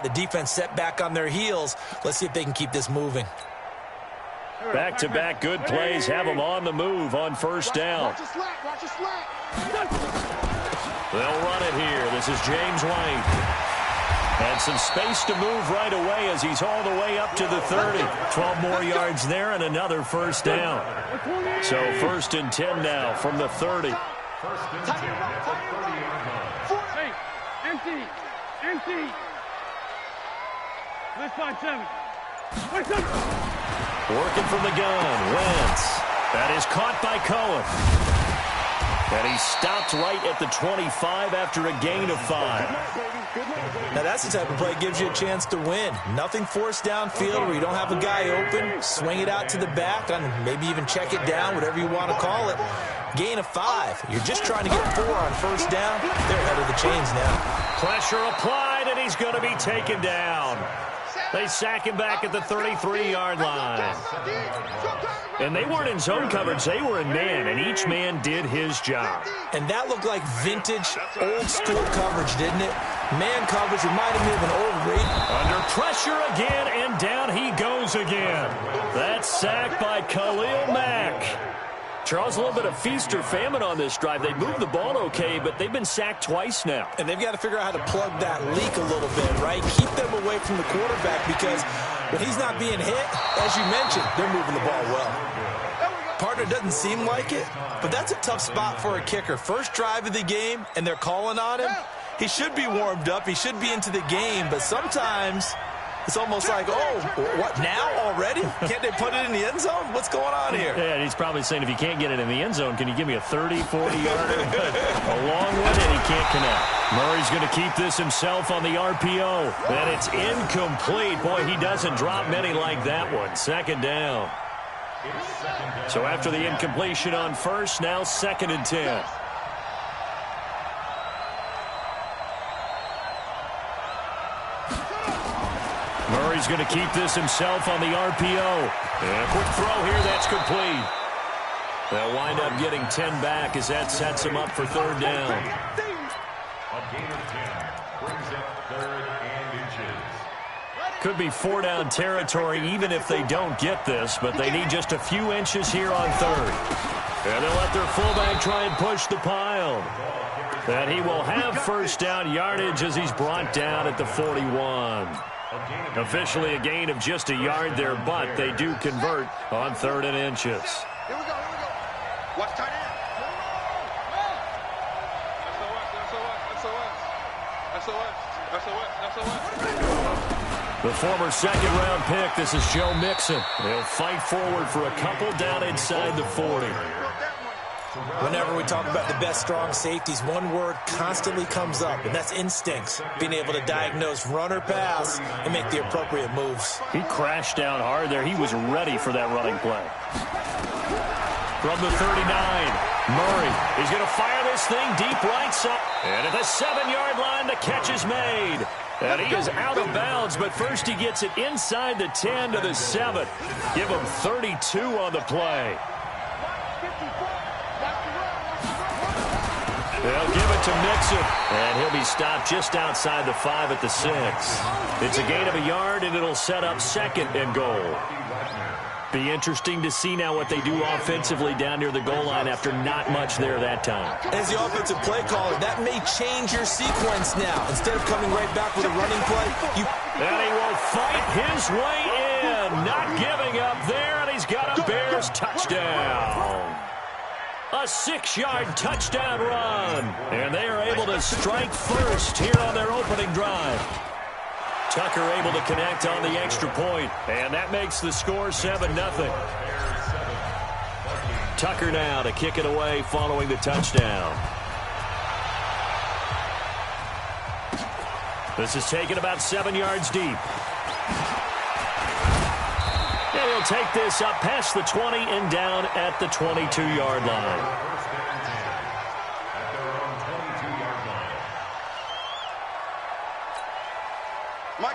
The defense set back on their heels. Let's see if they can keep this moving. Back-to-back good plays have them on the move on first down. They'll run it here. This is James White. And some space to move right away as he's all the way up to the 30. 12 more yards there and another first down. So 1st and 10 now from the 30. Empty. Let's find 7. Working from the gun, Wentz. That is caught by Cohen. And he stopped right at the 25 after a gain of 5. Now that's the type of play that gives you a chance to win. Nothing forced downfield where you don't have a guy open. Swing it out to the back, and maybe even check it down, whatever you want to call it. Gain of 5. You're just trying to get 4 on first down. They're ahead of the chains now. Pressure applied, and he's going to be taken down. They sack him back at the 33-yard line. And they weren't in zone coverage. They were in man, and each man did his job. And that looked like vintage, old-school coverage, didn't it? Man coverage reminded me of an old rape. Under pressure again, and down he goes again. That's sacked by Khalil Mack. Charles, a little bit of feast or famine on this drive. They moved the ball okay, but they've been sacked twice now. And they've got to figure out how to plug that leak a little bit, right? Keep them away from the quarterback because when he's not being hit, as you mentioned, they're moving the ball well. Partner doesn't seem like it, but that's a tough spot for a kicker. First drive of the game, and they're calling on him. He should be warmed up. He should be into the game, but sometimes it's almost like, oh, what, now already? Can't they put it in the end zone? What's going on here? Yeah, and he's probably saying, if you can't get it in the end zone, can you give me a 30, 40-yarder? A long one, and he can't connect. Murray's going to keep this himself on the RPO. And it's incomplete. Boy, he doesn't drop many like that one. 2nd down. So after the incompletion on first, now 2nd and 10. Murray's going to keep this himself on the RPO. And a quick throw here, that's complete. They'll wind up getting 10 back as that sets him up for 3rd down. A gain of 10 brings up 3rd and inches. Could be 4-down territory even if they don't get this, but they need just a few inches here on 3rd. And they'll let their fullback try and push the pile. And he will have 1st down yardage as he's brought down at the 41. Officially a gain of just a yard there, but they do convert on 3rd and inches. Here we go. Watch tight end. The former 2nd-round pick, this is Joe Mixon. They'll fight forward for a couple down inside the 40. Whenever we talk about the best strong safeties, one word constantly comes up, and that's instincts. Being able to diagnose run or pass and make the appropriate moves. He crashed down hard there. He was ready for that running play. From the 39, Murray is going to fire this thing deep right side. And at the 7-yard line, the catch is made. And he is out of bounds, but first he gets it inside the 10 to the 7. Give him 32 on the play. They'll give it to Mixon, and he'll be stopped just outside the 5 at the 6. It's a gain of a yard, and it'll set up 2nd and goal. Be interesting to see now what they do offensively down near the goal line after not much there that time. As the offensive play caller, that may change your sequence now. Instead of coming right back with a running play, And he will fight his way in, not giving up there, and he's got a Bears touchdown. A 6-yard touchdown run. And they are able to strike first here on their opening drive. Tucker able to connect on the extra point. And that makes the score 7-0. Tucker now to kick it away following the touchdown. This is taken about 7 yards deep. And he'll take this up past the 20 and down at the 22-yard line.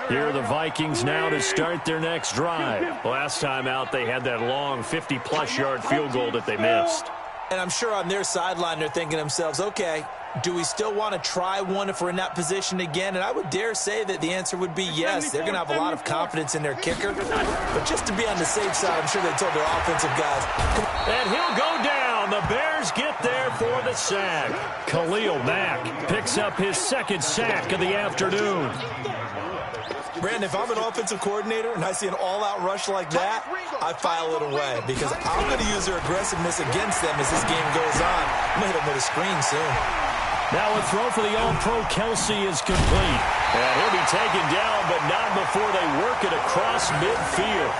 Here are the Vikings now to start their next drive. Last time out, they had that long 50-plus yard field goal that they missed. And I'm sure on their sideline they're thinking to themselves, okay, do we still want to try one if we're in that position again? And I would dare say that the answer would be yes. They're going to have a lot of confidence in their kicker. But just to be on the safe side, I'm sure they told their offensive guys. And he'll go down. The Bears get there for the sack. Khalil Mack picks up his second sack of the afternoon. Brandon, if I'm an offensive coordinator and I see an all-out rush like that, I file it away because I'm going to use their aggressiveness against them as this game goes on. I'm going to hit them with a screen soon. Now a throw for the All-Pro Kelsey is complete. And he'll be taken down, but not before they work it across midfield.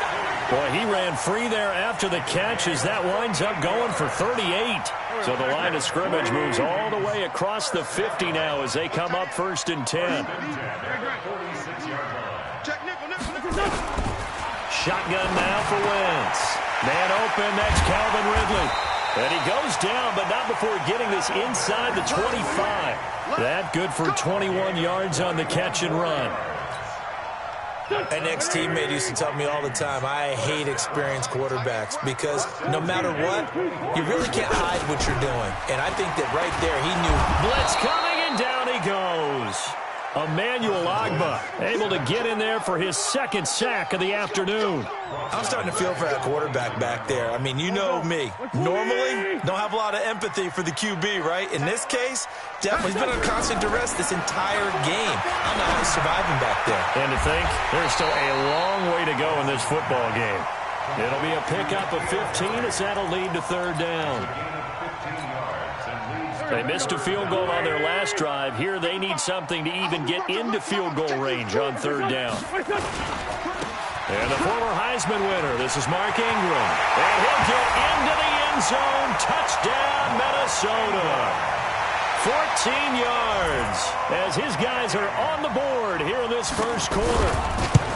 Boy, he ran free there after the catch as that winds up going for 38. So the line of scrimmage moves all the way across the 50 now as they come up 1st and 10. Shotgun now for Wentz. Man open, that's Calvin Ridley. And he goes down, but not before getting this inside the 25. That good for 21 yards on the catch and run. An ex-teammate used to tell me all the time, I hate experienced quarterbacks because no matter what, you really can't hide what you're doing. And I think that right there he knew. Blitz coming, and down he goes. Emmanuel Ogbah able to get in there for his second sack of the afternoon. I'm starting to feel for that quarterback back there. I mean, you know me. Normally, don't have a lot of empathy for the QB, right? In this case, definitely he's been under constant duress this entire game. I don't know how he's surviving back there. And to think, there's still a long way to go in this football game. It'll be a pickup of 15 as that'll lead to 3rd down. They missed a field goal on their last drive. Here they need something to even get into field goal range on 3rd down. And the former Heisman winner, this is Mark Ingram. And he'll get into the end zone. Touchdown, Minnesota. 14 yards as his guys are on the board here in this first quarter.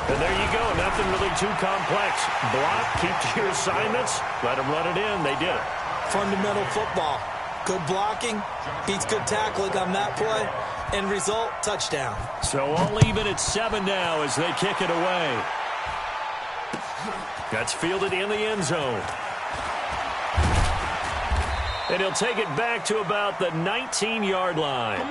And there you go. Nothing really too complex. Block, keep to your assignments, let them run it in. They did it. Fundamental football. Good blocking, beats good tackling on that play. End result, touchdown. So all even at 7 now as they kick it away. That's fielded in the end zone. And he'll take it back to about the 19-yard line.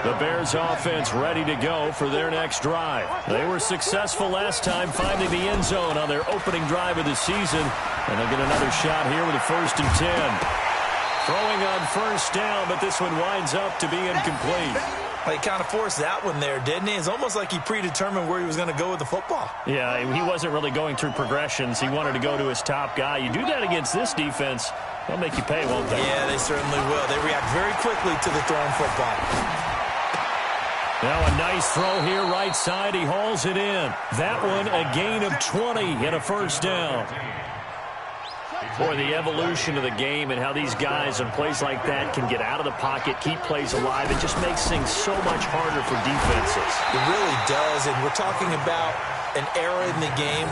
The Bears offense ready to go for their next drive. They were successful last time finding the end zone on their opening drive of the season. And they'll get another shot here with a 1st and 10. Throwing on 1st down, but this one winds up to be incomplete. He kind of forced that one there, didn't he? It's almost like he predetermined where he was going to go with the football. Yeah, he wasn't really going through progressions. He wanted to go to his top guy. You do that against this defense, they'll make you pay, won't they? Yeah, they certainly will. They react very quickly to the thrown football. Now a nice throw here, right side. He hauls it in. That one, a gain of 20 and a 1st down. Boy, the evolution of the game and how these guys in plays like that can get out of the pocket, keep plays alive, it just makes things so much harder for defenses. It really does, and we're talking about an era in the game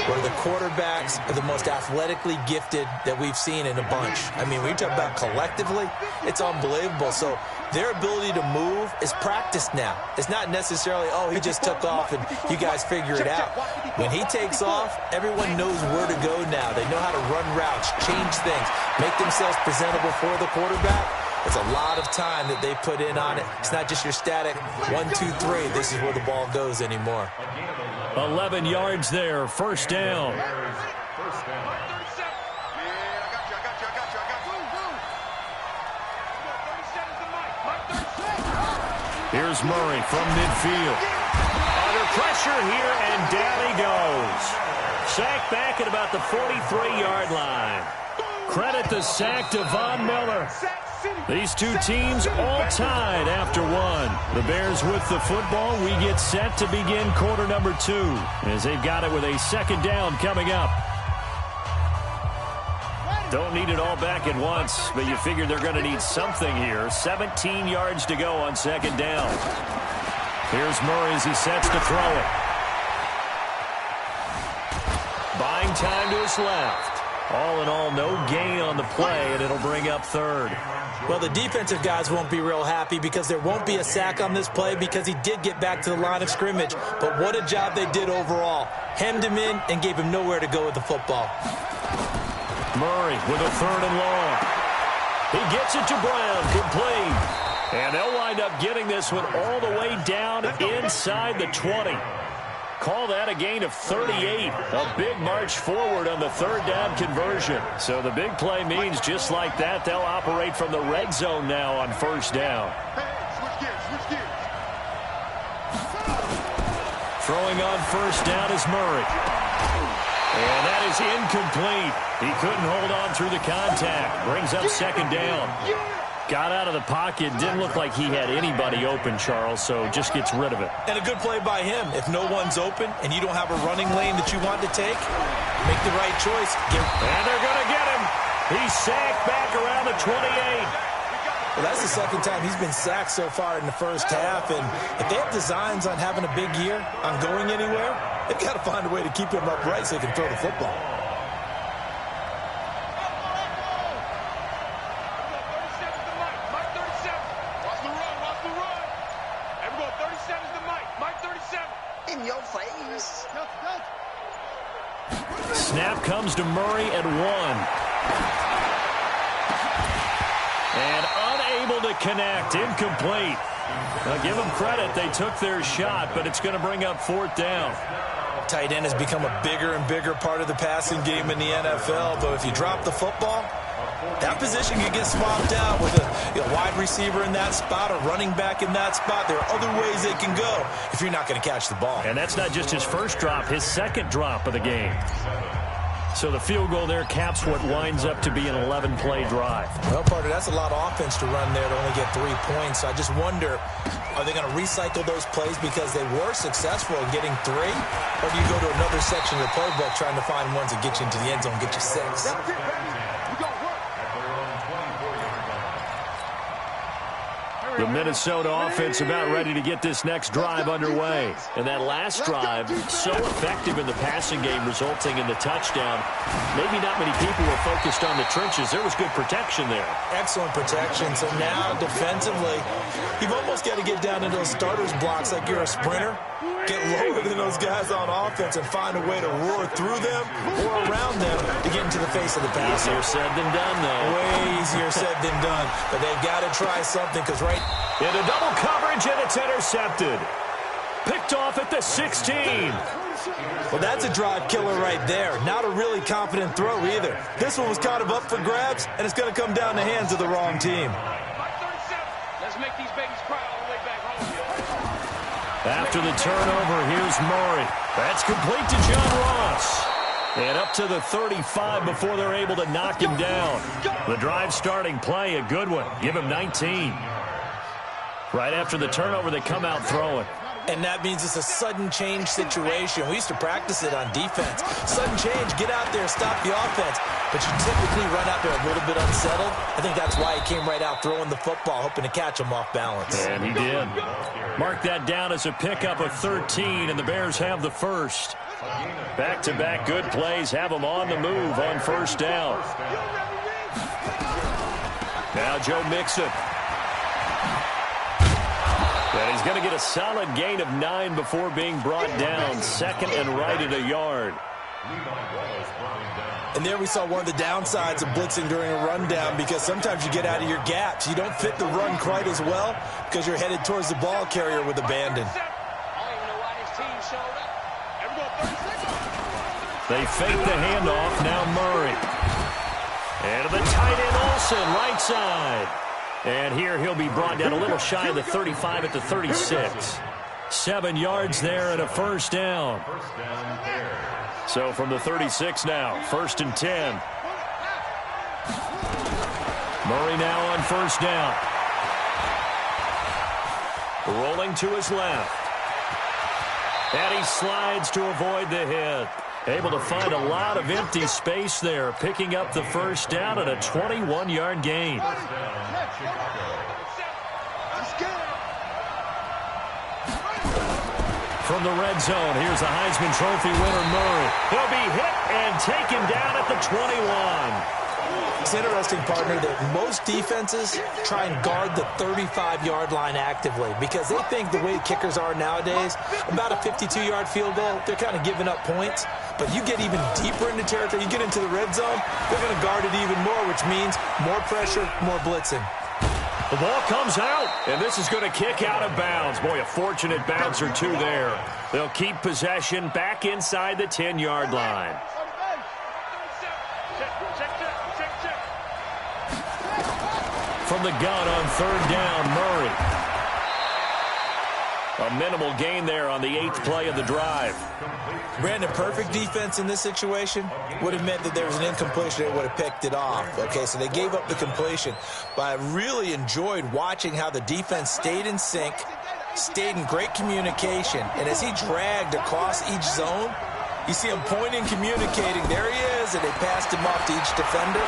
where the quarterbacks are the most athletically gifted that we've seen in a bunch. I mean, when you talk about collectively, it's unbelievable. So their ability to move is practiced now. It's not necessarily, oh, he just took off and you guys figure it out. When he takes off, everyone knows where to go now. They know how to run routes, change things, make themselves presentable for the quarterback. It's a lot of time that they put in on it. It's not just your static 1, 2, 3. This is where the ball goes anymore. 11 yards there, 1st down. Here's Murray from midfield. Under pressure here, and down he goes. Sacked back at about the 43-yard line. Credit the sack to Von Miller. These two teams all tied after 1. The Bears with the football. We get set to begin quarter number 2 as they've got it with a 2nd down coming up. Don't need it all back at once, but you figure they're going to need something here. 17 yards to go on 2nd down. Here's Murray as he sets to throw it. Buying time to his left. All in all, no gain on the play, and it'll bring up third. Well, the defensive guys won't be real happy because there won't be a sack on this play because he did get back to the line of scrimmage. But what a job they did overall. Hemmed him in and gave him nowhere to go with the football. Murray with a 3rd and long. He gets it to Brown, complete. And they'll wind up getting this one all the way down inside the 20. Call that a gain of 38. A big march forward on the 3rd down conversion. So the big play means just like that, they'll operate from the red zone now on 1st down. Switch gears. Throwing on 1st down is Murray. And that is incomplete. He couldn't hold on through the contact. Brings up 2nd down. Got out of the pocket. Didn't look like he had anybody open, Charles, so just gets rid of it. And a good play by him. If no one's open and you don't have a running lane that you want to take, make the right choice. And they're going to get him. He's sacked back around the 28. Well, that's the 2nd time he's been sacked so far in the 1st half. And if they have designs on having a big year, on going anywhere, they've got to find a way to keep him upright so he can throw the football. Snap comes to Murray at 1. And unable to connect. Incomplete. Now give them credit. They took their shot, but it's going to bring up 4th down. Tight end has become a bigger and bigger part of the passing game in the NFL, but if you drop the football, that position can get swapped out with a wide receiver in that spot, a running back in that spot. There are other ways they can go if you're not going to catch the ball. And that's not just his 1st drop, his 2nd drop of the game. So the field goal there caps what winds up to be an 11-play drive. Well, partner, that's a lot of offense to run there to only get 3 points. So I just wonder, are they going to recycle those plays because they were successful in getting 3? Or do you go to another section of the playbook trying to find ones that get you into the end zone and get you 6? The Minnesota offense about ready to get this next drive underway. And that last drive, so effective in the passing game, resulting in the touchdown. Maybe not many people were focused on the trenches. There was good protection there. Excellent protection. So now, defensively, you've almost got to get down into those starters blocks like you're a sprinter. Get lower than those guys on offense and find a way to roar through them or around them to get into the face of the passer. Easier said than done, though. Way easier said than done. But they've got to try something because into double coverage, and it's intercepted. Picked off at the 16. Well, that's a drive killer right there. Not a really confident throw either. This one was kind of up for grabs, and it's going to come down the hands of the wrong team. Let's make these babies cry all the way back home. After the turnover, here's Murray. That's complete to John Ross. And up to the 35 before they're able to knock him down. The drive starting play, a good one. Give him 19. Right after the turnover, they come out throwing. And that means it's a sudden change situation. We used to practice it on defense. Sudden change, get out there, stop the offense. But you typically run out there a little bit unsettled. I think that's why he came right out throwing the football, hoping to catch him off balance. And he did. Mark that down as a pickup of 13, and the Bears have the first. Back-to-back good plays have them on the move on 1st down. Now Joe Mixon. And he's going to get a solid gain of 9 before being brought down. 2nd and right at a yard. And there we saw one of the downsides of blitzing during a rundown because sometimes you get out of your gaps. You don't fit the run quite as well because you're headed towards the ball carrier with abandon. They fake the handoff. Now Murray. And to the tight end Olsen, right side. And here he'll be brought down a little shy of the 35 at the 36. 7 yards there and a 1st down. So from the 36 now, 1st and 10. Murray now on 1st down. Rolling to his left. And he slides to avoid the hit. Able to find a lot of empty space there, picking up the 1st down and a 21-yard gain. From from the red zone. Here's the Heisman Trophy winner, Murray. He'll be hit and taken down at the 21. It's interesting, partner, that most defenses try and guard the 35-yard line actively because they think the way kickers are nowadays, about a 52-yard field goal, they're kind of giving up points. But you get even deeper into territory, you get into the red zone, they're going to guard it even more, which means more pressure, more blitzing. The ball comes out, and this is going to kick out of bounds. Boy, a fortunate bounce or two there. They'll keep possession back inside the 10-yard line. From the gun on third down, Murray. A minimal gain there on the 8th play of the drive. Brandon, perfect defense in this situation would have meant that there was an incompletion. They would have picked it off. Okay, so they gave up the completion. But I really enjoyed watching how the defense stayed in sync, stayed in great communication. And as he dragged across each zone, you see him pointing, communicating. There he is, and they passed him off to each defender.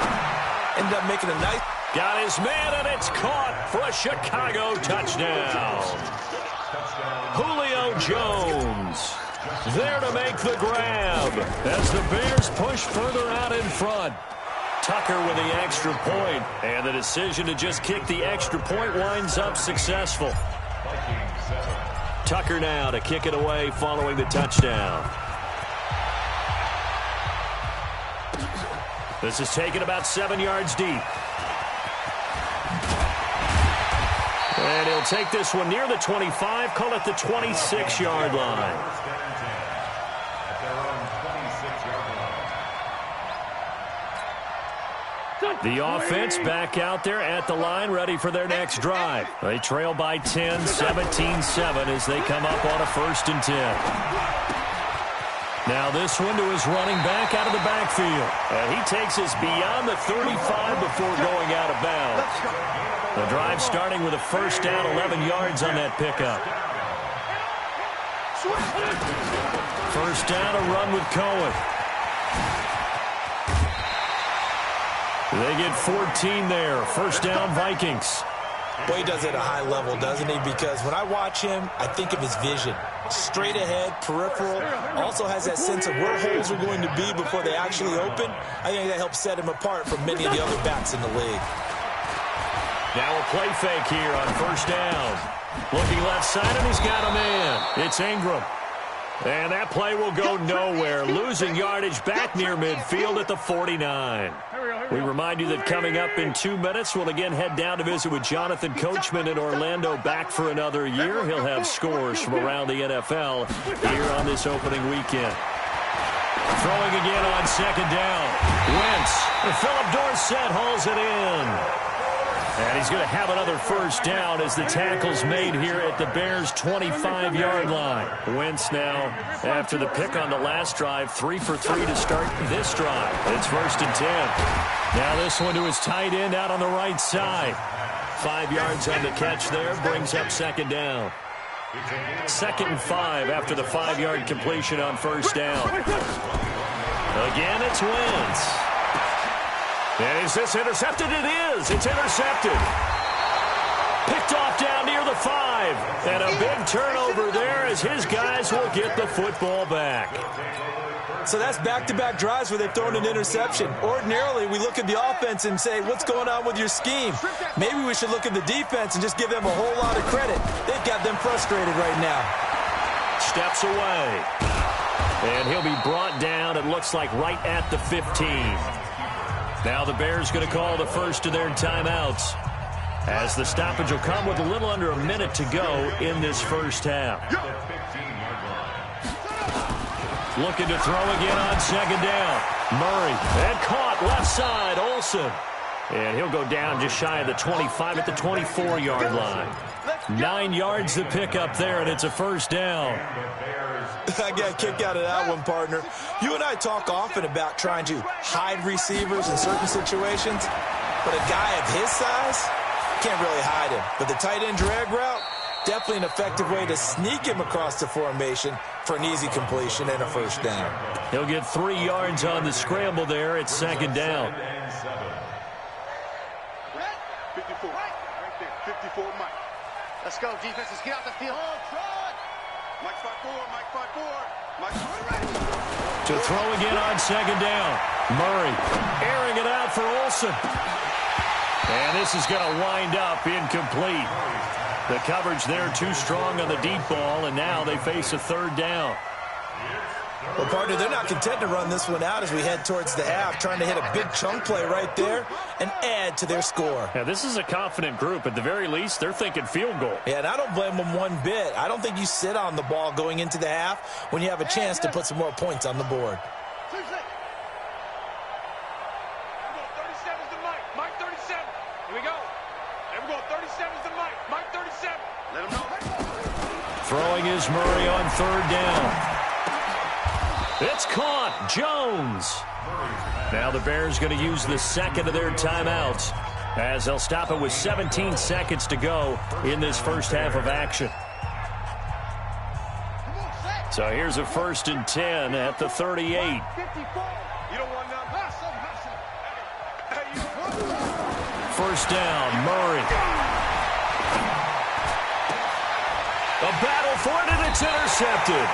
Ended up making a nice... Got his man, and it's caught for a Chicago touchdown. Julio Jones there to make the grab as the Bears push further out in front. Tucker with the extra point, and the decision to just kick the extra point winds up successful. Tucker now to kick it away following the touchdown. This is taken about 7 yards deep. And he'll take this one near the 25, call it the 26-yard line. The offense back out there at the line, ready for their next drive. They trail by 10, 17-7 as they come up on a 1st and 10. Now this one to his running back out of the backfield. And he takes us beyond the 35 before going out of bounds. The drive starting with a 1st down, 11 yards on that pickup. 1st down, a run with Cohen. They get 14 there. 1st down, Vikings. Well, he does it at a high level, doesn't he? Because when I watch him, I think of his vision. Straight ahead, peripheral. Also has that sense of where holes are going to be before they actually open. I think that helps set him apart from many of the other backs in the league. Now a play fake here on 1st down. Looking left side, and he's got a man. It's Ingram. And that play will go nowhere. Losing yardage back near midfield at the 49. We remind you that coming up in 2 minutes, we'll again head down to visit with Jonathan Coachman in Orlando, back for another year. He'll have scores from around the NFL here on this opening weekend. Throwing again on 2nd down. Wentz. Philip Dorsett hauls it in. And he's going to have another 1st down as the tackle's made here at the Bears' 25-yard line. Wentz now, after the pick on the last drive, 3 for 3 to start this drive. It's 1st and 10. Now this one to his tight end out on the right side. 5 yards on the catch there, brings up 2nd down. 2nd and 5 after the 5-yard completion on 1st down. Again, it's Wentz. And is this intercepted? It is. It's intercepted. Picked off down near the 5. And a big turnover there as his guys will get the football back. So that's back-to-back drives where they've thrown an interception. Ordinarily, we look at the offense and say, what's going on with your scheme? Maybe we should look at the defense and just give them a whole lot of credit. They've got them frustrated right now. Steps away. And he'll be brought down, it looks like, right at the 15. Now the Bears going to call the first of their timeouts as the stoppage will come with a little under a minute to go in this 1st half. Looking to throw again on 2nd down. Murray, and caught left side, Olsen. And he'll go down just shy of the 25 at the 24-yard line. 9 yards to pick up there, and it's a 1st down. I got a kick out of that one, partner. You and I talk often about trying to hide receivers in certain situations, but a guy of his size can't really hide him. But the tight end drag route, definitely an effective way to sneak him across the formation for an easy completion and a 1st down. He'll get 3 yards on the scramble there. It's 2nd down. 54. Right there. 54, Mike. Let's go, defense. Let's get out the field. To throw again on second down. Murray airing it out for Olsen. And this is going to wind up incomplete. The coverage there too strong on the deep ball, and now they face a third down. Well, partner, they're not content to run this one out as we head towards the half, trying to hit a big chunk play right there and add to their score. Yeah, this is a confident group. At the very least, they're thinking field goal. Yeah, and I don't blame them one bit. I don't think you sit on the ball going into the half when you have a chance to put some more points on the board. Throwing is Murray on third down. It's caught. Jones. Now the Bears going to use the second of their timeouts as they'll stop it with 17 seconds to go in this first half of action. So here's a 1st and 10 at the 38. First down, Murray. A battle for it, and it's intercepted.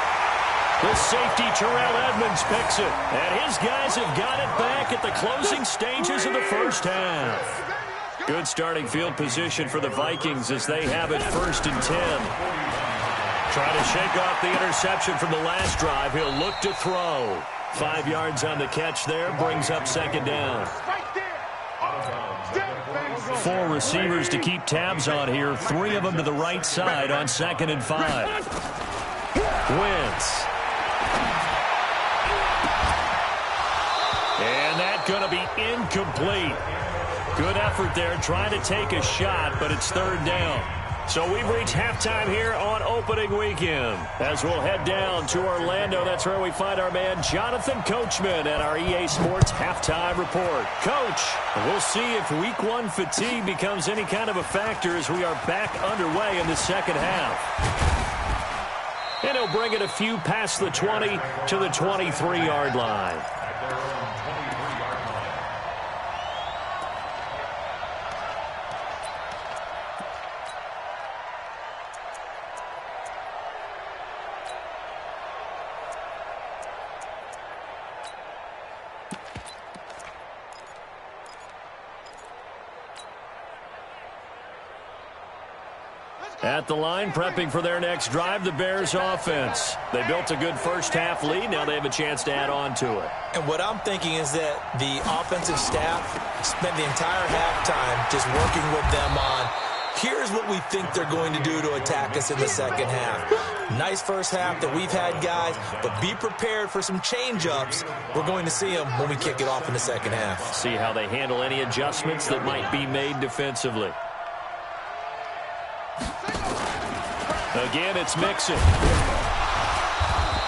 The safety, Terrell Edmonds, picks it. And his guys have got it back at the closing stages of the first half. Good starting field position for the Vikings as they have it 1st and 10. Trying to shake off the interception from the last drive. He'll look to throw. 5 yards on the catch there, brings up second down. 4 receivers to keep tabs on here. 3 of them to the right side on 2nd and 5. Wentz. And that's going to be incomplete. Good effort there trying to take a shot, but it's third down. So we've reached halftime here on opening weekend. As we'll head down to Orlando, that's where we find our man Jonathan Coachman at our EA Sports Halftime Report. Coach, we'll see if Week 1 fatigue becomes any kind of a factor as we are back underway in the second half. And he'll bring it a few past the 20 to the 23-yard line. At the line, prepping for their next drive, the Bears offense. They built a good first-half lead. Now they have a chance to add on to it. And what I'm thinking is that the offensive staff spent the entire halftime just working with them on, here's what we think they're going to do to attack us in the second half. Nice first half that we've had, guys, but be prepared for some change-ups. We're going to see them when we kick it off in the second half. See how they handle any adjustments that might be made defensively. Again, it's Mixon.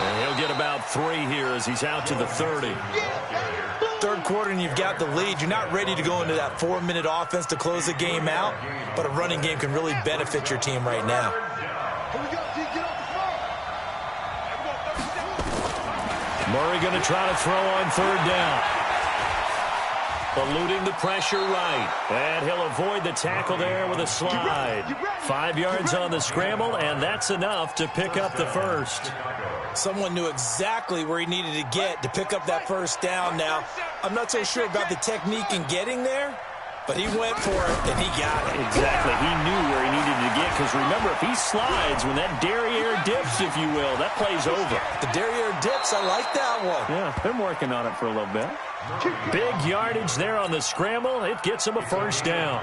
And he'll get about 3 here as he's out to the 30. Third quarter and you've got the lead. You're not ready to go into that 4-minute offense to close the game out, but a running game can really benefit your team right now. Murray going to try to throw on third down. Eluding the pressure right. And he'll avoid the tackle there with a slide. 5 yards on the scramble, and that's enough to pick up the first. Someone knew exactly where he needed to get to pick up that first down. Now, I'm not so sure about the technique in getting there, but he went for it, and he got it. Exactly. He knew where he needed to get, because remember, if he slides, when that derriere dips, if you will, that play's over. The derriere dips, I like that one. Yeah, been working on it for a little bit. Big yardage there on the scramble. It gets him a first down.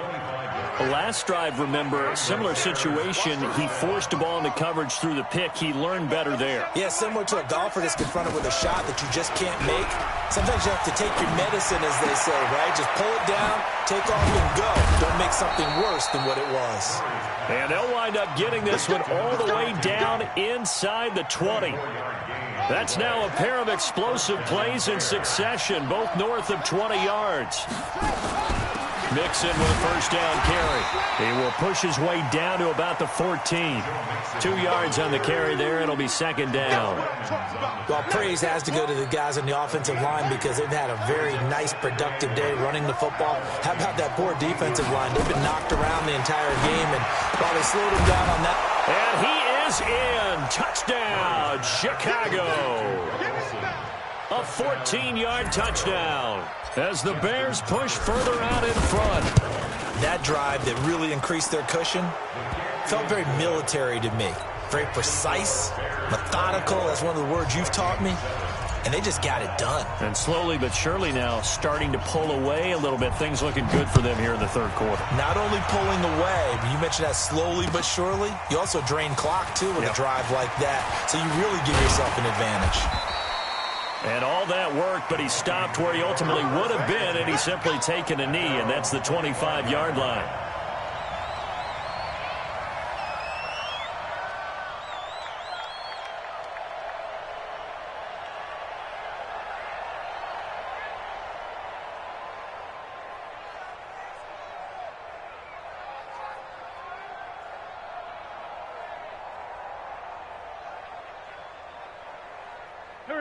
The last drive, remember, similar situation. He forced the ball into coverage through the pick. He learned better there. Yeah, similar to a golfer that's confronted with a shot that you just can't make. Sometimes you have to take your medicine, as they say, right? Just pull it down, take off, and go. Don't make something worse than what it was. And they'll wind up getting this one all the way down inside the 20. That's now a pair of explosive plays in succession, both north of 20 yards. Mixon with a first down carry. He will push his way down to about the 14. 2 yards on the carry there. It'll be second down. Well, praise has to go to the guys on the offensive line because they've had a very nice, productive day running the football. How about that poor defensive line? They've been knocked around the entire game, and while they slowed them down on that. And he is in. Touchdown. Chicago. A 14-yard touchdown as the Bears push further out in front. That drive that really increased their cushion felt very military to me. Very precise, methodical. That's one of the words you've taught me. And they just got it done. And slowly but surely now starting to pull away a little bit. Things looking good for them here in the third quarter. Not only pulling away, but you mentioned that slowly but surely. You also drain clock, too, with a drive like that. So you really give yourself an advantage. And all that work, but he stopped where he ultimately would have been, and he's simply taken a knee, and that's the 25-yard line.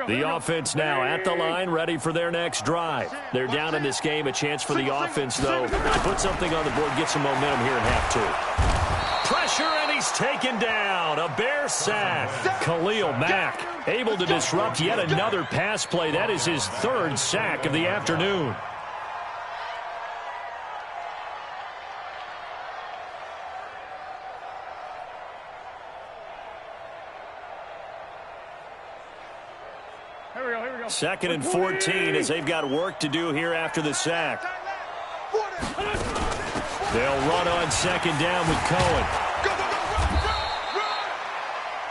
The offense now at the line, ready for their next drive. They're down in this game. A chance for the offense, though, to put something on the board, get some momentum here in half two. Pressure, and he's taken down. A Bear sack. Khalil Mack able to disrupt yet another pass play. That is his third sack of the afternoon. Second and 14 as they've got work to do here after the sack. They'll run on second down with Cohen.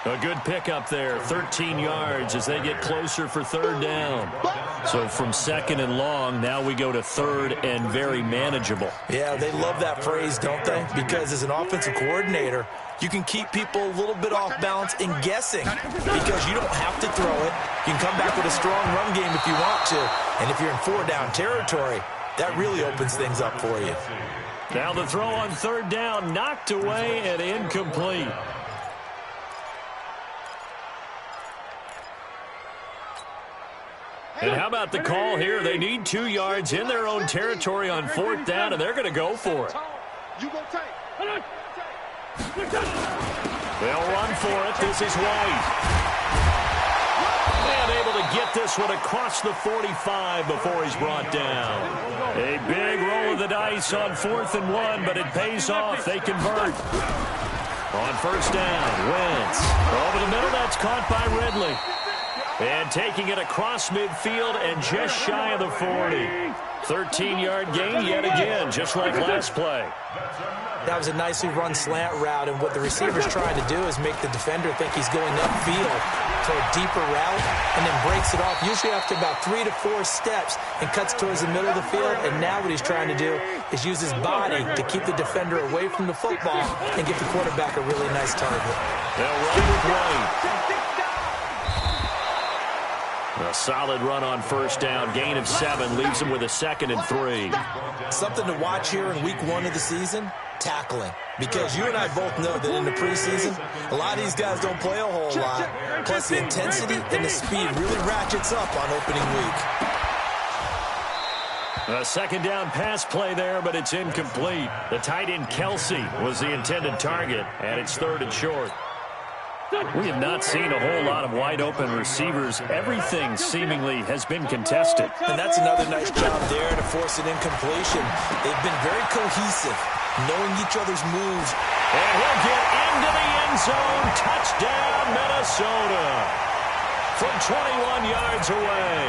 A good pickup there, 13 yards as they get closer for third down. So from second and long, now we go to third and very manageable. Yeah, they love that phrase, don't they? Because as an offensive coordinator, you can keep people a little bit off balance and guessing because you don't have to throw it. You can come back with a strong run game if you want to. And if you're in four-down territory, that really opens things up for you. Now the throw on third down, knocked away and incomplete. And how about the call here? They need 2 yards in their own territory on fourth down, and they're going to go for it. They'll run for it. This is White. And able to get this one across the 45 before he's brought down. A big roll of the dice on 4th and 1, but it pays off. They convert. On first down, Wentz. Over the middle, that's caught by Ridley. And taking it across midfield and just shy of the 40. 13-yard gain yet again, just like last play. That was a nicely run slant route, and what the receiver's trying to do is make the defender think he's going upfield to a deeper route and then breaks it off, usually after about 3 to 4 steps, and cuts towards the middle of the field. And now what he's trying to do is use his body to keep the defender away from the football and give the quarterback a really nice target. They'll run with White. A solid run on first down. Gain of 7 leaves him with a 2nd and 3. Something to watch here in week 1 of the season, tackling. Because you and I both know that in the preseason, a lot of these guys don't play a whole lot. Plus the intensity and the speed really ratchets up on opening week. A second down pass play there, but it's incomplete. The tight end Kelsey was the intended target, and it's 3rd and short. We have not seen a whole lot of wide-open receivers. Everything seemingly has been contested. And that's another nice job there to force an incompletion. They've been very cohesive, knowing each other's moves. And he'll get into the end zone. Touchdown, Minnesota. From 21 yards away.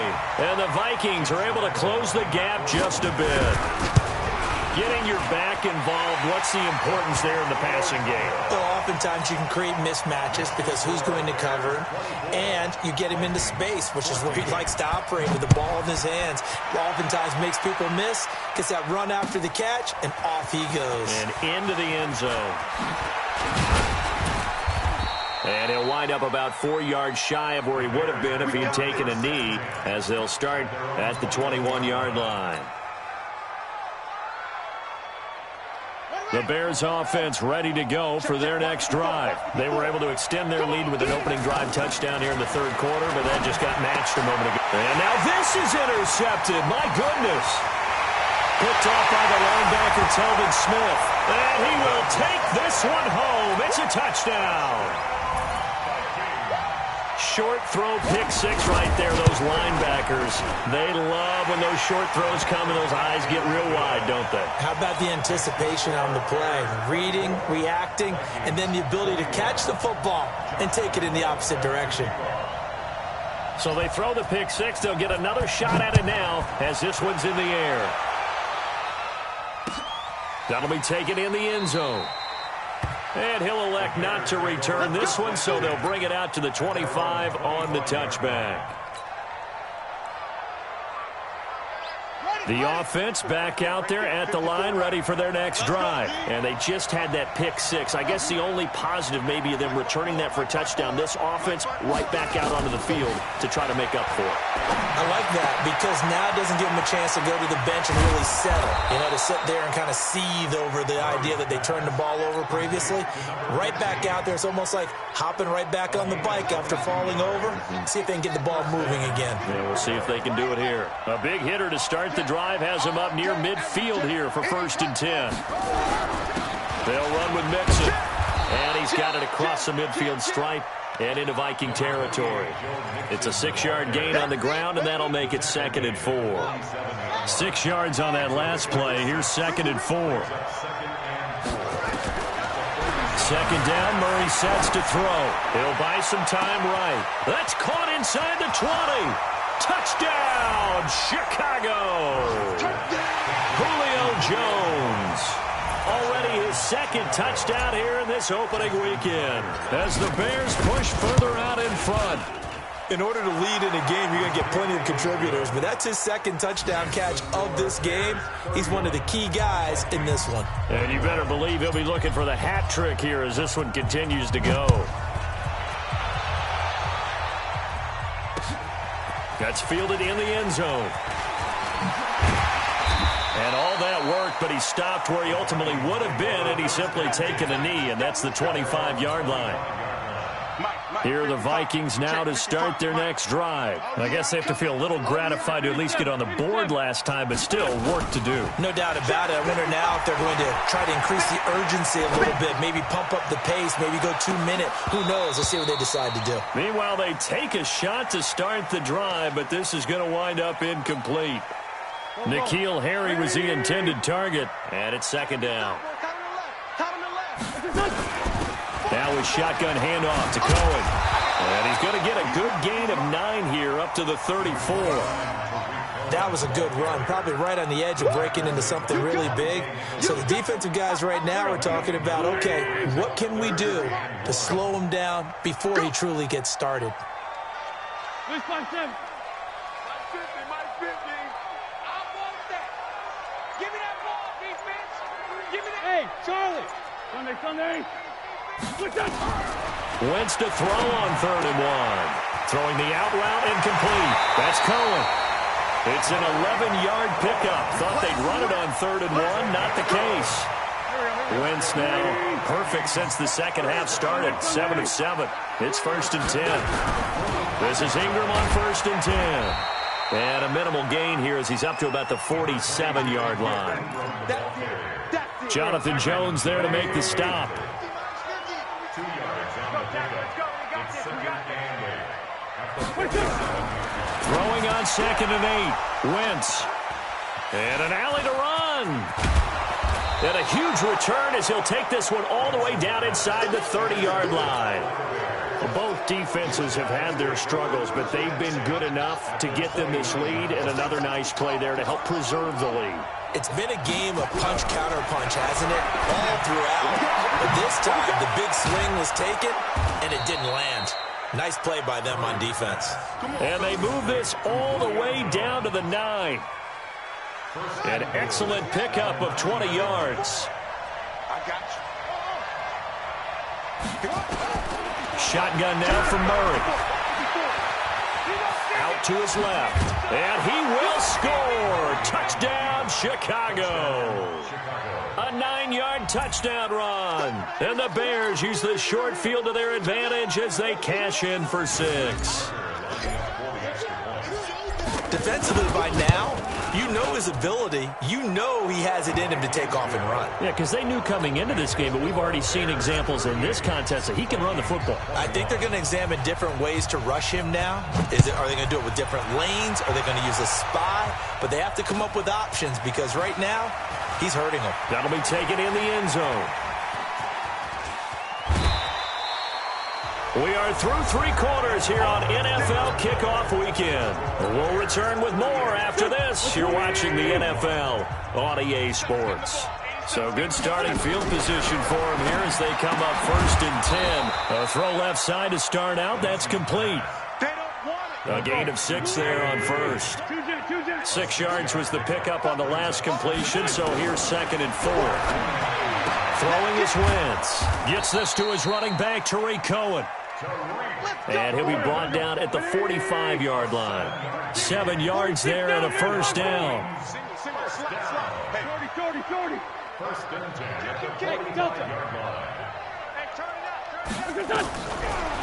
And the Vikings are able to close the gap just a bit. Getting your back involved, what's the importance there in the passing game? Well, oftentimes you can create mismatches because who's going to cover him, and you get him into space, which is where he likes to operate with the ball in his hands. Oftentimes makes people miss, gets that run after the catch, and off he goes. And into the end zone. And he'll wind up about 4 yards shy of where he would have been if he'd taken a knee, as they'll start at the 21-yard line. The Bears offense ready to go for their next drive. They were able to extend their lead with an opening drive touchdown here in the third quarter, but that just got matched a moment ago. And now this is intercepted. My goodness. Picked off by the linebacker, Telvin Smith. And he will take this one home. It's a touchdown. Short throw, pick six right there. Those linebackers, they love when those short throws come and those eyes get real wide, don't they? How about the anticipation on the play? Reading, reacting, and then the ability to catch the football and take it in the opposite direction. So they throw the pick six. They'll get another shot at it now as this one's in the air. That'll be taken in the end zone. And he'll elect not to return this one, so they'll bring it out to the 25 on the touchback. The offense back out there at the line, ready for their next drive. And they just had that pick six. I guess the only positive maybe of them returning that for a touchdown. This offense right back out onto the field to try to make up for it. I like that because now it doesn't give them a chance to go to the bench and really settle. You know, to sit there and kind of seethe over the idea that they turned the ball over previously. Right back out there, it's almost like hopping right back on the bike after falling over. See if they can get the ball moving again. Yeah, we'll see if they can do it here. A big hitter to start the drive has him up near midfield here for 1st and 10. They'll run with Mixon. And he's got it across the midfield stripe and into Viking territory. It's a 6-yard gain on the ground, and that'll make it 2nd and 4. 6 yards on that last play. Here's 2nd and 4. 2nd down, Murray sets to throw. He'll buy some time right. That's caught inside the 20. Touchdown, Chicago! Julio Jones. Already his 2nd touchdown here in this opening weekend as the Bears push further out in front. In order to lead in a game, you're going to get plenty of contributors, but that's his 2nd touchdown catch of this game. He's one of the key guys in this one. And you better believe he'll be looking for the hat trick here as this one continues to go. That's fielded in the end zone. And all that worked, but he stopped where he ultimately would have been, and he's simply taken a knee, and that's the 25-yard line. Here are the Vikings now to start their next drive. I guess they have to feel a little gratified to at least get on the board last time, but still work to do. No doubt about it. I wonder now if they're going to try to increase the urgency a little bit, maybe pump up the pace, maybe go 2-minute. Who knows? Let's see what they decide to do. Meanwhile, they take a shot to start the drive, but this is going to wind up incomplete. N'Keal Harry was the intended target, and it's 2nd down. Now with shotgun handoff to Cohen. And he's going to get a good gain of 9 here up to the 34. That was a good run, probably right on the edge of breaking into something really big. So the defensive guys right now are talking about, okay, what can we do to slow him down before he truly gets started? Hey, Charlie! Sunday! Wentz to throw on 3rd and 1. Throwing the out route incomplete. That's Cohen. It's an 11-yard pickup. Thought they'd run it on 3rd and 1. Not the case. Wentz now perfect since the second half started. 7 of 7. It's 1st and 10. This is Ingram on 1st and 10. And a minimal gain here as he's up to about the 47-yard line. Jonathan Jones there to make the stop. Throwing on 2nd and 8. Wentz. And an alley to run. And a huge return as he'll take this one all the way down inside the 30-yard line. Both defenses have had their struggles, but they've been good enough to get them this lead, and another nice play there to help preserve the lead. It's been a game of punch-counter-punch, hasn't it? All throughout. But this time, the big swing was taken, and it didn't land. Nice play by them on defense. And they move this all the way down to the 9. An excellent pickup of 20 yards. I got you. Shotgun now from Murray. Out to his left. And he will score. Touchdown, Chicago. A 9-yard touchdown run. And the Bears use the short field to their advantage as they cash in for 6. Defensively by now, you know his ability. You know he has it in him to take off and run. Yeah, because they knew coming into this game, but we've already seen examples in this contest that he can run the football. I think they're going to examine different ways to rush him now. Are they going to do it with different lanes? Are they going to use a spy? But they have to come up with options because right now, he's hurting them. That'll be taken in the end zone. We are through 3 quarters here on NFL Kickoff Weekend. We'll return with more after this. You're watching the NFL on EA Sports. So good starting field position for them here as they come up 1st and 10. A throw left side to start out. That's complete. A gain of 6 there on first. 6 yards was the pickup on the last completion, so here's 2nd and 4. Throwing is Wentz. Gets this to his running back, Tariq Cohen. And he'll be brought down at the 45-yard line. 7 yards there and a first down.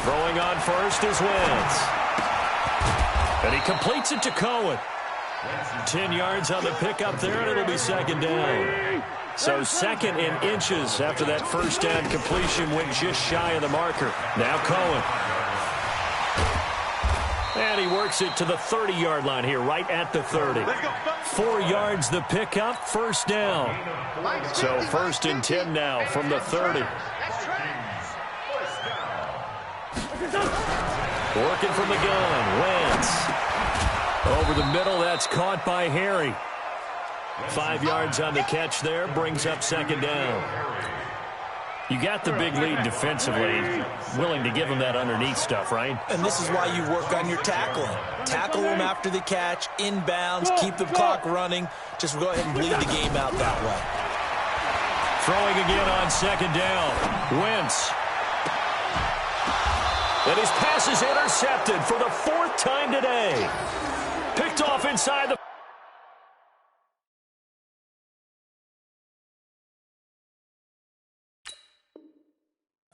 Throwing on first is Wentz. And he completes it to Cohen. 10 yards on the pickup there, and it'll be 2nd down. So 2nd and inches after that first down completion went just shy of the marker. Now Cohen. And he works it to the 30-yard line here, right at the 30. 4 yards the pickup, first down. So 1st and 10 now from the 30. Working from the gun, Wentz. Over the middle, that's caught by Harry. 5 yards on the catch there, brings up 2nd down. You got the big lead defensively, willing to give them that underneath stuff, right? And this is why you work on your tackling. Tackle them after the catch, inbounds, keep the clock running. Just go ahead and bleed the game out that way. Throwing again on 2nd down. Wentz. And his pass is intercepted for the 4th time today. Picked off inside the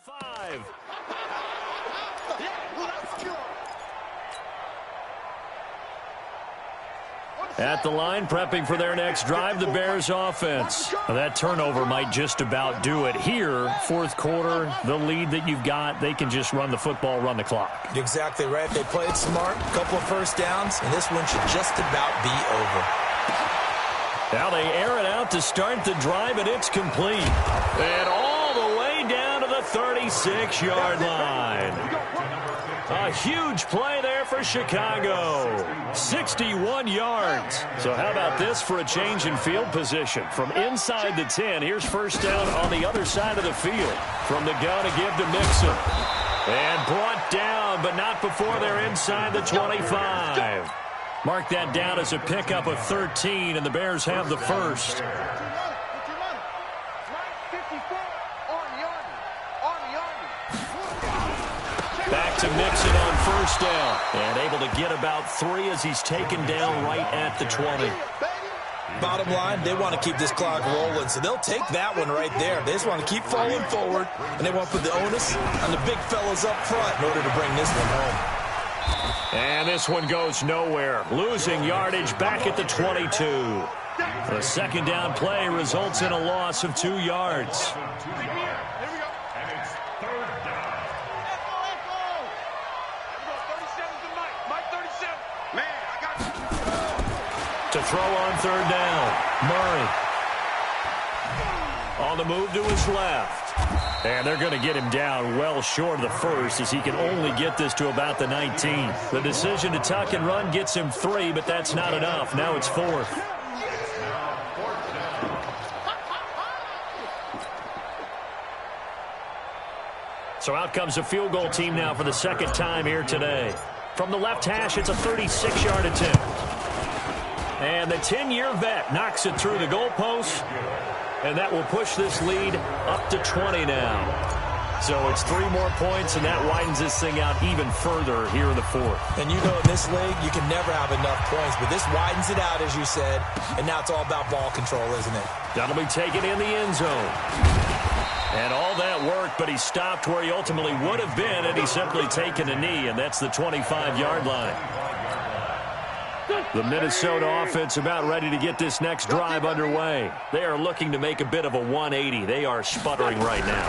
5. At the line, prepping for their next drive, the Bears offense. Now that turnover might just about do it. Here, 4th quarter, the lead that you've got, they can just run the football, run the clock. Exactly right. They played smart, a couple of first downs, and this one should just about be over. Now they air it out to start the drive, and it's complete. And all the way down to the 36-yard line. A huge play there for Chicago. 61 yards. So how about this for a change in field position? From inside the 10, here's first down on the other side of the field. From the gun to give to Mixon. And brought down, but not before they're inside the 25. Mark that down as a pickup of 13, and the Bears have the first. Back to Mixon on first down. And able to get about 3 as he's taken down right at the 20. Bottom line, they want to keep this clock rolling, so they'll take that one right there. They just want to keep falling forward, and they want to put the onus on the big fellas up front in order to bring this one home. And this one goes nowhere. Losing yardage back at the 22. The 2nd down play results in a loss of 2 yards. To throw on 3rd down. Murray. On the move to his left. And they're going to get him down well short of the first as he can only get this to about the 19. The decision to tuck and run gets him 3, but that's not enough. Now it's 4th. So out comes a field goal team now for the 2nd time here today. From the left hash, it's a 36-yard attempt. And the 10-year vet knocks it through the goalpost. And that will push this lead up to 20 now. So it's 3 more points, and that widens this thing out even further here in the 4th. And you know in this league, you can never have enough points. But this widens it out, as you said. And now it's all about ball control, isn't it? That'll be taken in the end zone. And all that worked, but he stopped where he ultimately would have been, and he's simply taken a knee, and that's the 25-yard line. The Minnesota offense about ready to get this next drive underway. They are looking to make a bit of a 180. They are sputtering right now.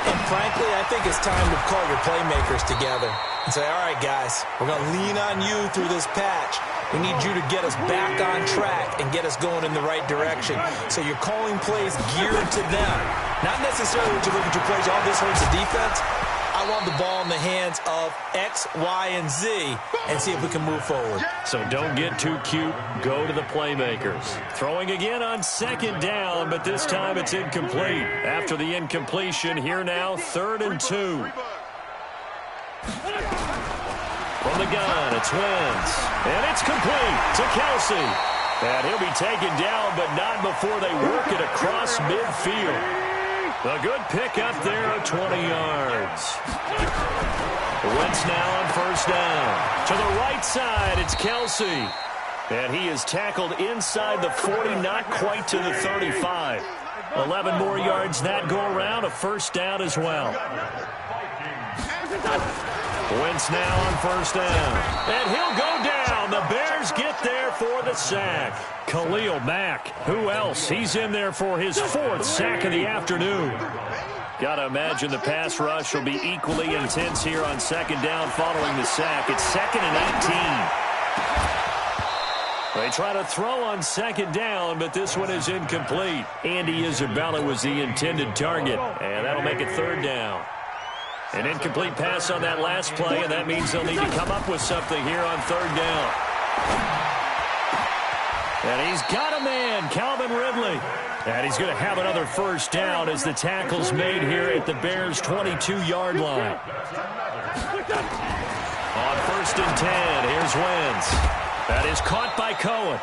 And frankly, I think it's time to call your playmakers together and say, all right, guys, we're going to lean on you through this patch. We need you to get us back on track and get us going in the right direction. So you're calling plays geared to them. Not necessarily what you look at your plays, oh, this hurts the defense. I want the ball in the hands of X, Y, and Z and see if we can move forward. So don't get too cute. Go to the playmakers. Throwing again on second down, but this time it's incomplete. After the incompletion, here now, 3rd and 2. From the gun, it's Wentz. And it's complete to Kelsey. And he'll be taken down, but not before they work it across midfield. A good pick up there of 20 yards. Wentz now on 1st down. To the right side, it's Kelsey. And he is tackled inside the 40, not quite to the 35. 11 more yards that go around, a 1st down as well. Wentz now on 1st down. And he'll go down. The Bears get there for the sack. Khalil Mack. Who else? He's in there for his 4th sack of the afternoon. Got to imagine the pass rush will be equally intense here on 2nd down following the sack. It's 2nd and 18. They try to throw on 2nd down, but this one is incomplete. Andy Isabella was the intended target, and that'll make it 3rd down. An incomplete pass on that last play, and that means they'll need to come up with something here on 3rd down. And he's got a man, Calvin Ridley. And he's going to have another 1st down as the tackle's made here at the Bears' 22-yard line. On 1st and 10, here's Wentz. That is caught by Cohen.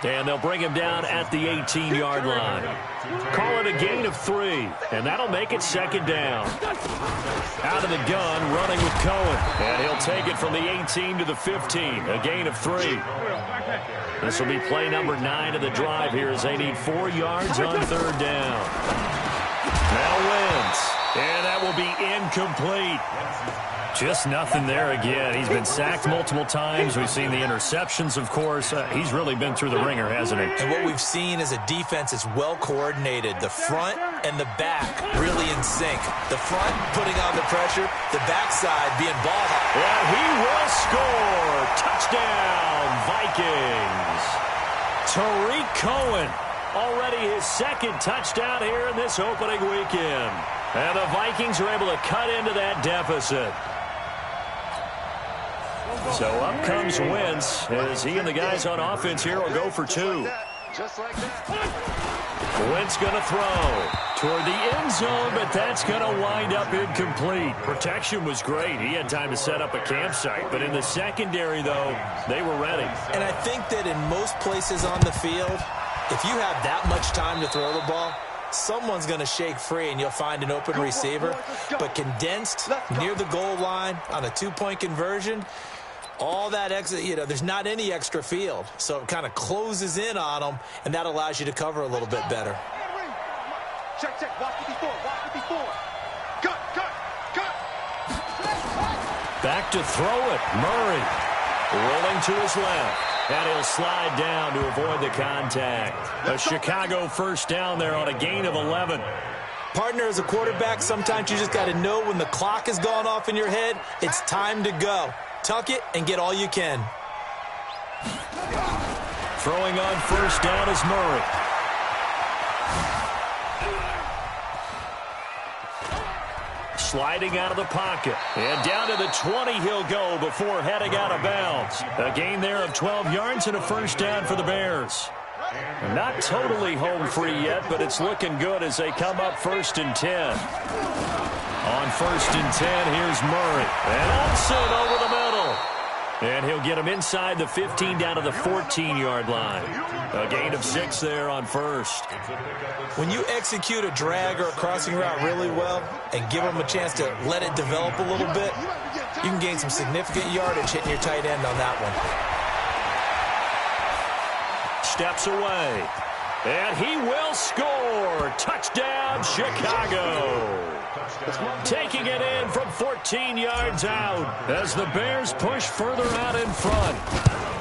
And they'll bring him down at the 18-yard line. Call it a gain of 3, and that'll make it 2nd down. Out of the gun, running with Cohen. And he'll take it from the 18 to the 15, a gain of 3. This will be play number 9 of the drive here as they need 4 yards on 3rd down. Now Wentz, and that will be incomplete. Just nothing there again. He's been sacked multiple times. We've seen the interceptions, of course. He's really been through the ringer, hasn't he? And what we've seen is a defense that's well coordinated. The front and the back really in sync. The front putting on the pressure, the backside being ball high. And he will score. Touchdown, Vikings. Tariq Cohen, already his 2nd touchdown here in this opening weekend. And the Vikings are able to cut into that deficit. So up comes Wentz as he and the guys on offense here will go for 2. Wentz going to throw toward the end zone, but that's going to wind up incomplete. Protection was great. He had time to set up a campsite, but in the secondary, though, they were ready. And I think that in most places on the field, if you have that much time to throw the ball, someone's going to shake free and you'll find an open receiver. But condensed near the goal line on a 2-point conversion, all that extra, there's not any extra field. So it kind of closes in on them, and that allows you to cover a little bit better. Check, watch it before. Cut. Back to throw it. Murray rolling to his left. And he'll slide down to avoid the contact. A Chicago 1st down there on a gain of 11. Partner, as a quarterback, sometimes you just got to know when the clock has gone off in your head, it's time to go. Tuck it and get all you can. Throwing on 1st down is Murray. Sliding out of the pocket. And down to the 20 he'll go before heading out of bounds. A gain there of 12 yards and a 1st down for the Bears. Not totally home free yet, but it's looking good as they come up 1st and 10. On 1st and 10, here's Murray. And Olsen over the middle. And he'll get him inside the 15 down to the 14-yard line. A gain of 6 there on 1st. When you execute a drag or a crossing route really well and give them a chance to let it develop a little bit, you can gain some significant yardage hitting your tight end on that one. Steps away. And he will score. Touchdown, Chicago. Taking it in from 14 yards out as the Bears push further out in front.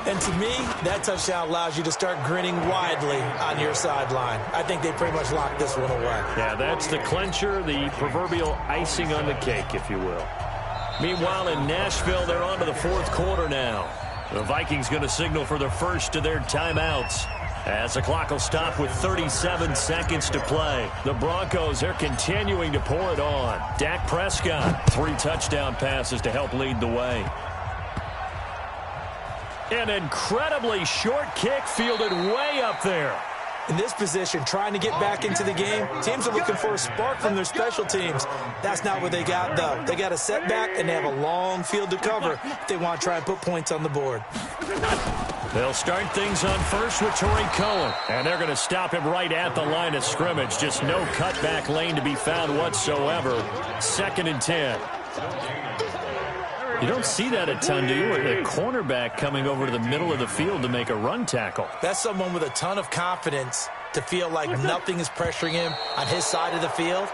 And to me, that touchdown allows you to start grinning widely on your sideline. I think they pretty much locked this one away. Yeah, that's the clincher, the proverbial icing on the cake, if you will. Meanwhile, in Nashville, they're on to the fourth quarter now. The Vikings going to signal for the first of their timeouts, as the clock will stop with 37 seconds to play. The Broncos, they're continuing to pour it on. Dak Prescott, 3 touchdown passes to help lead the way. An incredibly short kick fielded way up there. In this position, trying to get back into the game, teams are looking for a spark from their special teams. That's not what they got, though. They got a setback, and they have a long field to cover if they want to try and put points on the board. They'll start things on first with Torrey Cohen. And they're going to stop him right at the line of scrimmage. Just no cutback lane to be found whatsoever. 2nd and 10. You don't see that a ton, do you? A cornerback coming over to the middle of the field to make a run tackle. That's someone with a ton of confidence to feel like nothing is pressuring him on his side of the field.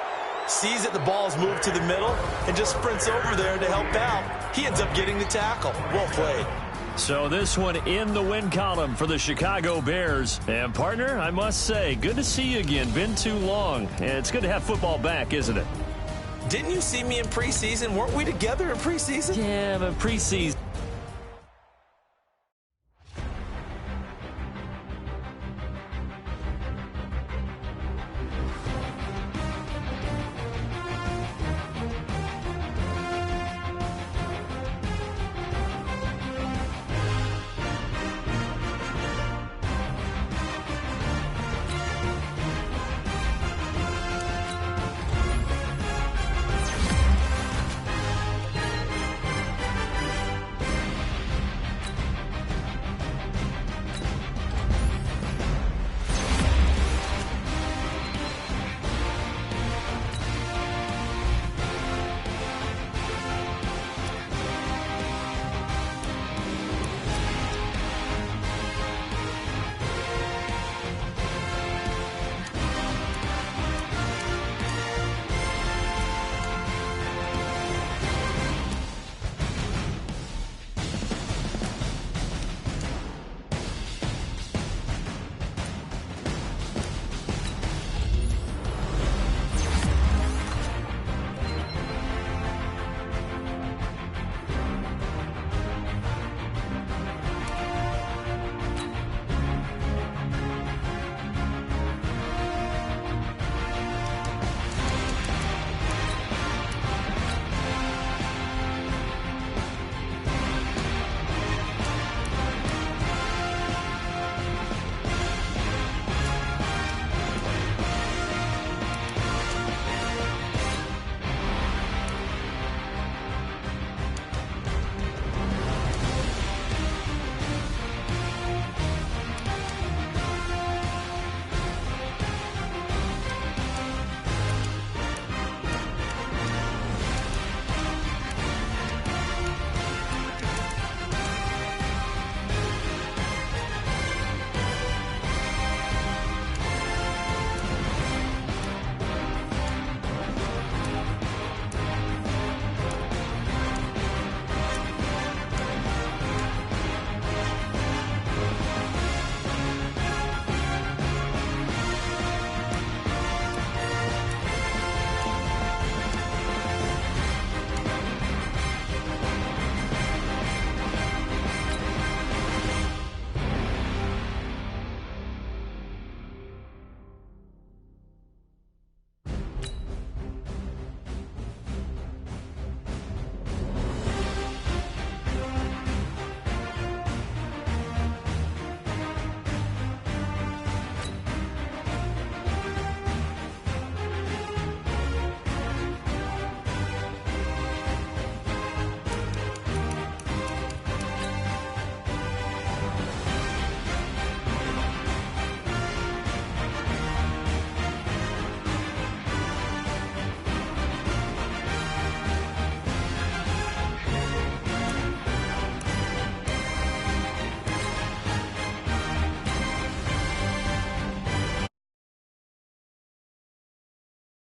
Sees that the ball's moved to the middle and just sprints over there to help out. He ends up getting the tackle. Well played. So this one in the win column for the Chicago Bears. And, partner, I must say, good to see you again. Been too long. And it's good to have football back, isn't it? Didn't you see me in preseason? Weren't we together in preseason? Yeah, but preseason.